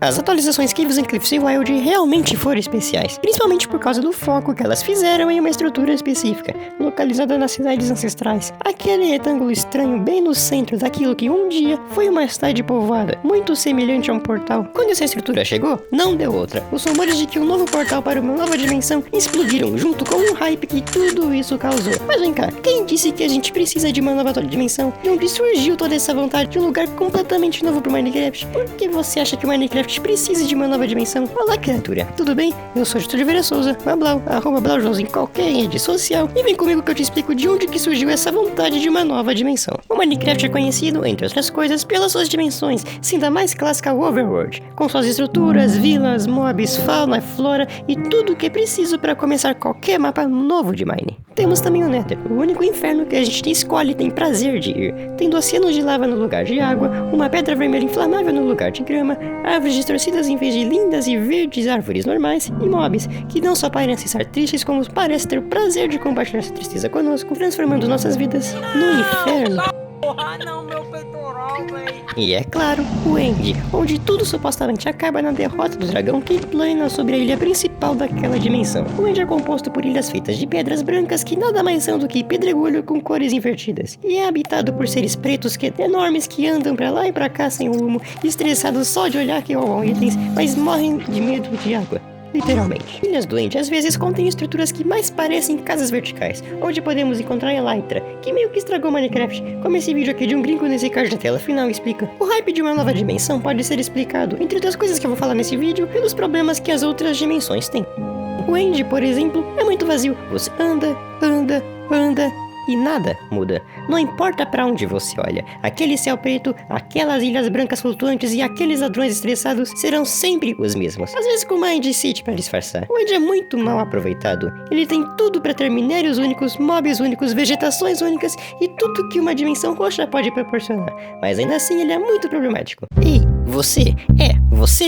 As atualizações Caves and Cliffs e Wild realmente foram especiais, principalmente por causa do foco que elas fizeram em uma estrutura específica, localizada nas cidades ancestrais. Aquele retângulo estranho bem no centro daquilo que um dia foi uma cidade povoada, muito semelhante a um portal. Quando essa estrutura chegou, não deu outra. Os rumores de que um novo portal para uma nova dimensão explodiram junto com o hype que tudo isso causou. Mas vem cá, quem disse que a gente precisa de uma nova dimensão? De onde surgiu toda essa vontade de um lugar completamente novo pro Minecraft? Por que você acha que o Minecraft precisa de uma nova dimensão? Olá, criatura, tudo bem? Eu sou Getúlio Vieira Souza, Mablau, @BlauJones em qualquer rede social, e vem comigo que eu te explico de onde que surgiu essa vontade de uma nova dimensão. O Minecraft é conhecido, entre outras coisas, pelas suas dimensões, sendo a mais clássica o Overworld, com suas estruturas, vilas, mobs, fauna, flora e tudo o que é preciso para começar qualquer mapa novo de Mine. Temos também o Nether, o único inferno que a gente escolhe e tem prazer de ir, tendo oceanos de lava no lugar de água, uma pedra vermelha inflamável no lugar de grama, árvores distorcidas em vez de lindas e verdes árvores normais, e mobs, que não só parecem estar tristes, como parecem ter o prazer de compartilhar essa tristeza conosco, transformando nossas vidas no inferno. Porra, não, meu peitoral, véi. E é claro, o End, onde tudo supostamente acaba na derrota do dragão que plana sobre a ilha principal daquela dimensão. O End é composto por ilhas feitas de pedras brancas que nada mais são do que pedregulho com cores invertidas. E é habitado por seres pretos enormes que andam pra lá e pra cá sem rumo, estressados só de olhar que roubam itens, mas morrem de medo de água. Literalmente. Ilhas do End às vezes contêm estruturas que mais parecem casas verticais, onde podemos encontrar Elytra, que meio que estragou Minecraft, como esse vídeo aqui de um gringo nesse card da tela final explica. O hype de uma nova dimensão pode ser explicado, entre outras coisas que eu vou falar nesse vídeo, pelos problemas que as outras dimensões têm. O End, por exemplo, é muito vazio. Você anda e nada muda. Não importa pra onde você olha, aquele céu preto, aquelas ilhas brancas flutuantes e aqueles ladrões estressados serão sempre os mesmos. Às vezes com uma End City pra disfarçar. O End é muito mal aproveitado. Ele tem tudo pra ter minérios únicos, mobs únicos, vegetações únicas e tudo que uma dimensão roxa pode proporcionar. Mas ainda assim ele é muito problemático. Ei, você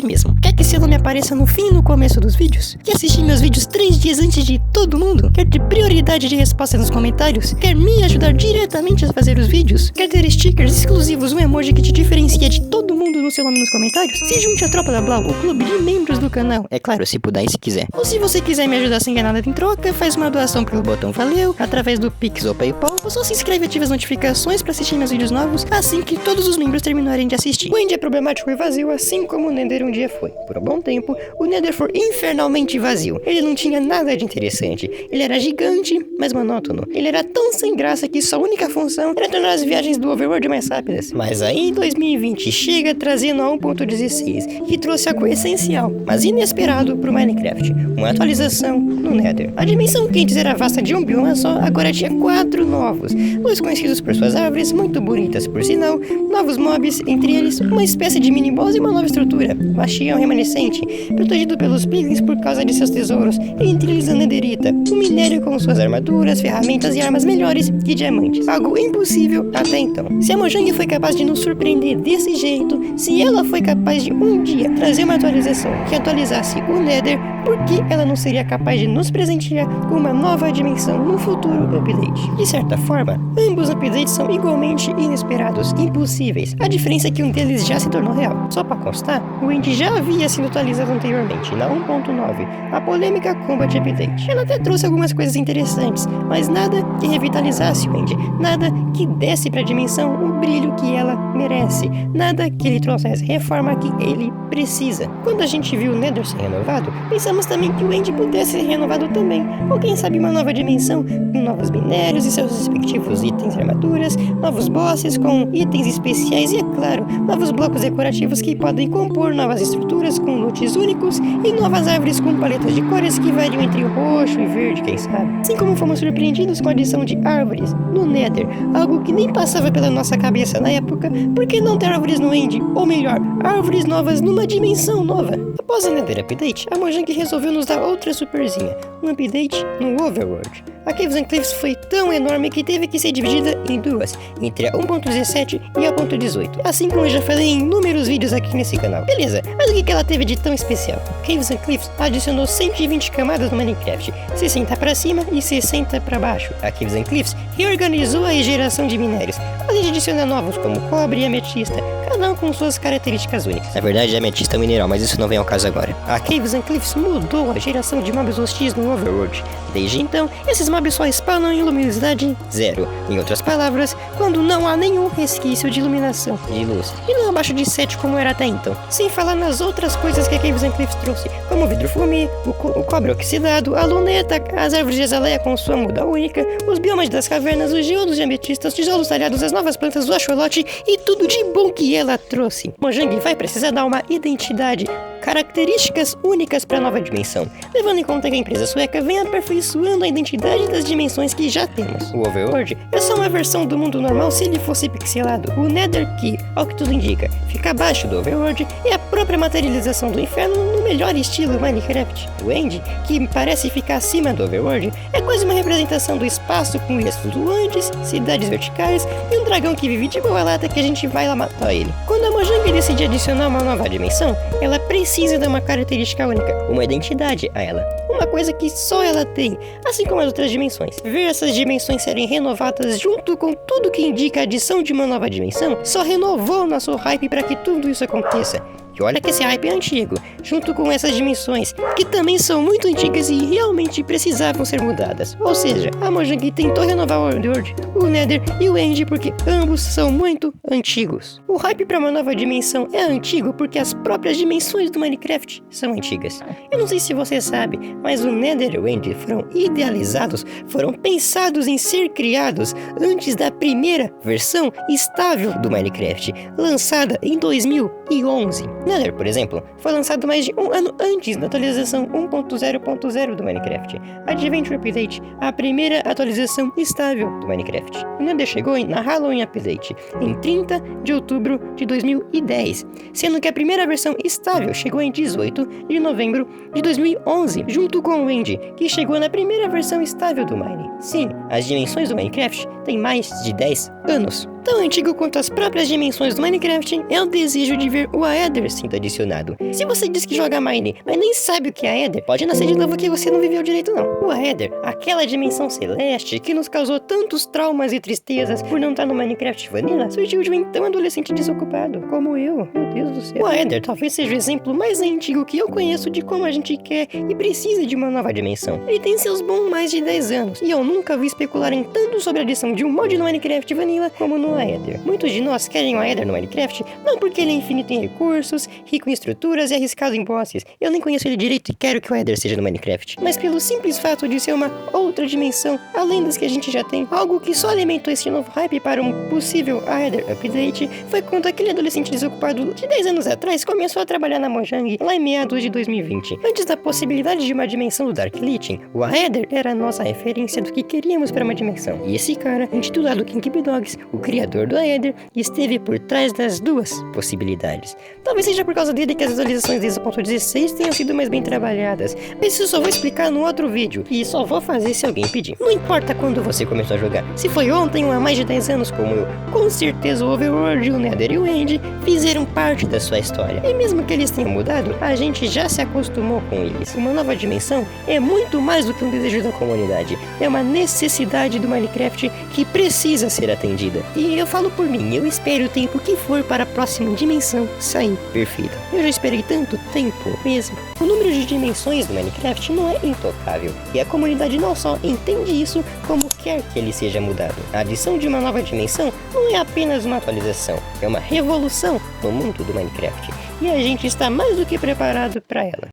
mesmo. Quer que seu nome apareça no fim e no começo dos vídeos? Quer assistir meus vídeos 3 dias antes de todo mundo? Quer ter prioridade de resposta nos comentários? Quer me ajudar diretamente a fazer os vídeos? Quer ter stickers exclusivos, um emoji que te diferencia de todo mundo no seu nome nos comentários? Se junte à Tropa da Blau, o clube de membros do canal. É claro, se puder e se quiser. Ou se você quiser me ajudar sem ganhar nada em troca, faz uma doação pelo botão Valeu, através do Pix ou Paypal, ou só se inscreve e ativa as notificações para assistir meus vídeos novos assim que todos os membros terminarem de assistir. O End é problemático e vazio, assim como o Nether um dia foi. Por um bom tempo, o Nether foi infernalmente vazio. Ele não tinha nada de interessante. Ele era gigante, mas monótono. Ele era tão sem graça que sua única função era tornar as viagens do Overworld mais rápidas. Mas aí 2020 chega trazendo a 1.16, que trouxe algo essencial, mas inesperado pro Minecraft. Uma atualização no Nether. A dimensão que antes era vasta de um bioma só, agora tinha 4 novos. 2 conhecidos por suas árvores, muito bonitas por sinal, novos mobs, entre eles uma espécie de mini-boss e uma nova estrutura. Bastião remanescente, protegido pelos piglins por causa de seus tesouros, entre eles a netherita, um minério com suas armaduras, ferramentas e armas melhores que diamantes. Algo impossível até então. Se a Mojang foi capaz de nos surpreender desse jeito, se ela foi capaz de um dia trazer uma atualização que atualizasse o Nether, por que ela não seria capaz de nos presentear com uma nova dimensão no futuro update? De certa forma, ambos updates são igualmente inesperados, impossíveis. A diferença é que um deles já se tornou real. Só pra constar, o End já havia sido atualizado anteriormente, na 1.9, a polêmica Combat Update. Ela até trouxe algumas coisas interessantes, mas nada que revitalizasse o End, nada que desse pra dimensão o brilho que ela merece, nada que lhe trouxesse reforma que ele precisa. Quando a gente viu o Nether ser renovado, pensamos também que o End pudesse ser renovado também, ou quem sabe uma nova dimensão com novos minérios e seus respectivos itens e armaduras, novos bosses com itens especiais e, é claro, novos blocos decorativos que podem compor novas estruturas com loots únicos e novas árvores com paletas de cores que variam entre roxo e verde, quem sabe. Assim como fomos surpreendidos com a adição de árvores no Nether, algo que nem passava pela nossa cabeça na época, por que não ter árvores no End? Ou melhor, árvores novas numa dimensão nova? Após o Nether Update, a Mojang resolveu nos dar outra superzinha, um update no Overworld. A Caves and Cliffs foi tão enorme que teve que ser dividida em duas, entre a 1.17 e a 1.18, assim como eu já falei em inúmeros vídeos aqui nesse canal. Beleza, mas o que ela teve de tão especial? Caves and Cliffs adicionou 120 camadas no Minecraft, 60 para cima e 60 para baixo. A Caves and Cliffs reorganizou a geração de minérios, além de adicionar novos como cobre e ametista, cada um com suas características únicas. Na verdade é ametista mineral, mas isso não vem ao caso agora. A Caves and Cliffs mudou a geração de mobs hostis no Overworld. Desde então, esses mobs só spawnam em luminosidade 0. Em outras palavras, quando não há nenhum resquício de iluminação, de luz, e não abaixo de 7 como era até então. Sem falar nas outras coisas que a Caves and Cliffs trouxe, como o vidro fumê, o cobre oxidado, a luneta, as árvores de azaleia com sua muda única, os biomas das cavernas, os geodos de ametista, os tijolos talhados, as novas plantas do axolote e tudo de bom que ela trouxe. Mojang vai precisar dar uma identidade, características únicas para a nova dimensão, levando em conta que a empresa sueca vem aperfeiçoando a identidade das dimensões que já temos. O Overworld é só uma versão do mundo normal se ele fosse pixelado. O Nether, que, ao que tudo indica, fica abaixo do Overworld, é a própria materialização do inferno no melhor estilo Minecraft. O End, que parece ficar acima do Overworld, é quase uma representação do espaço com ilhas flutuantes, cidades verticais e um dragão que vive de boa lata que a gente vai lá matar ele. Quando a Mojang decide adicionar uma nova dimensão, ela precisa dar uma característica única, uma identidade a ela, uma coisa que só ela tem, assim como as outras dimensões. Ver essas dimensões serem renovadas junto com tudo que indica a adição de uma nova dimensão só renovou nosso hype para que tudo isso aconteça. E olha que esse hype é antigo, junto com essas dimensões, que também são muito antigas e realmente precisavam ser mudadas. Ou seja, a Mojang tentou renovar o Overworld, o Nether e o End porque ambos são muito antigos. O hype para uma nova dimensão é antigo porque as próprias dimensões do Minecraft são antigas. Eu não sei se você sabe, mas o Nether e o End foram idealizados, foram pensados em ser criados antes da primeira versão estável do Minecraft, lançada em 2011. Nether, por exemplo, foi lançado mais de um ano antes da atualização 1.0.0 do Minecraft, Adventure Update, a primeira atualização estável do Minecraft. O Nether chegou na Halloween Update em 30 de outubro de 2010, sendo que a primeira versão estável chegou em 18 de novembro de 2011, junto com o End, que chegou na primeira versão estável do Mine. Sim, as dimensões do Minecraft têm mais de 10 anos. Tão antigo quanto as próprias dimensões do Minecraft é o desejo de ver o Aether sendo adicionado. Se você diz que joga Mine, mas nem sabe o que é Aether, pode nascer de novo que você não viveu direito não. O Aether, aquela dimensão celeste que nos causou tantos traumas e tristezas por não estar no Minecraft Vanilla, surgiu de um então adolescente desocupado, como eu. Meu Deus do céu. O Aether talvez seja o exemplo mais antigo que eu conheço de como a gente quer e precisa de uma nova dimensão. Ele tem seus bons mais de 10 anos, e eu nunca vi especularem tanto sobre a adição de um mod no Minecraft Vanilla como no Aether. Muitos de nós querem o Aether no Minecraft, não porque ele é infinito em recursos, rico em estruturas e arriscado em bosses. Eu nem conheço ele direito e quero que o Aether seja no Minecraft. Mas pelo simples fato de ser uma outra dimensão, além das que a gente já tem, algo que só alimentou esse novo hype para um possível Aether Update foi quando aquele adolescente desocupado de 10 anos atrás começou a trabalhar na Mojang lá em meados de 2020. Antes da possibilidade de uma dimensão do Dark Lich, o Aether era a nossa referência do que queríamos para uma dimensão. E esse cara, intitulado King Dogs, o criador do Aether, esteve por trás das duas possibilidades. Talvez seja por causa dele que as atualizações desde o 1.16 tenham sido mais bem trabalhadas, mas isso eu só vou explicar no outro vídeo, e só vou fazer se alguém pedir. Não importa quando você começou a jogar, se foi ontem ou há mais de 10 anos como eu, com certeza o Overworld, o Nether e o End fizeram parte da sua história. E mesmo que eles tenham mudado, a gente já se acostumou com eles. Uma nova dimensão é muito mais do que um desejo da comunidade, é uma necessidade do Minecraft que precisa ser atendida. E eu falo por mim, eu espero o tempo que for para a próxima dimensão sair perfeita. Eu já esperei tanto tempo mesmo. O número de dimensões do Minecraft não é intocável, e a comunidade não só entende isso, como quer que ele seja mudado. A adição de uma nova dimensão não é apenas uma atualização, é uma revolução no mundo do Minecraft, e a gente está mais do que preparado para ela.